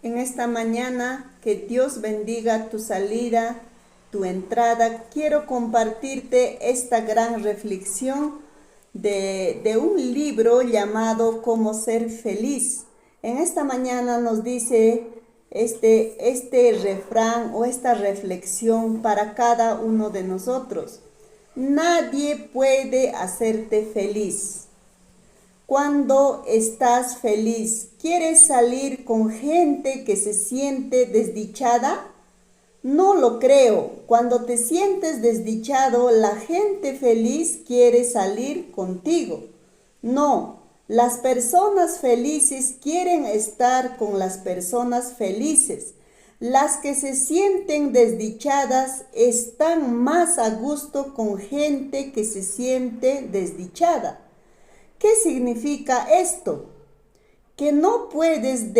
En esta mañana, que Dios bendiga tu salida, tu entrada. Quiero compartirte esta gran reflexión de un libro llamado Cómo ser feliz. En esta mañana nos dice este refrán o esta reflexión para cada uno de nosotros. Nadie puede hacerte feliz. Cuando estás feliz, ¿quieres salir con gente que se siente desdichada? No lo creo. Cuando te sientes desdichado, la gente feliz quiere salir contigo. No, las personas felices quieren estar con las personas felices. Las que se sienten desdichadas están más a gusto con gente que se siente desdichada. ¿Qué significa esto? Que no puedes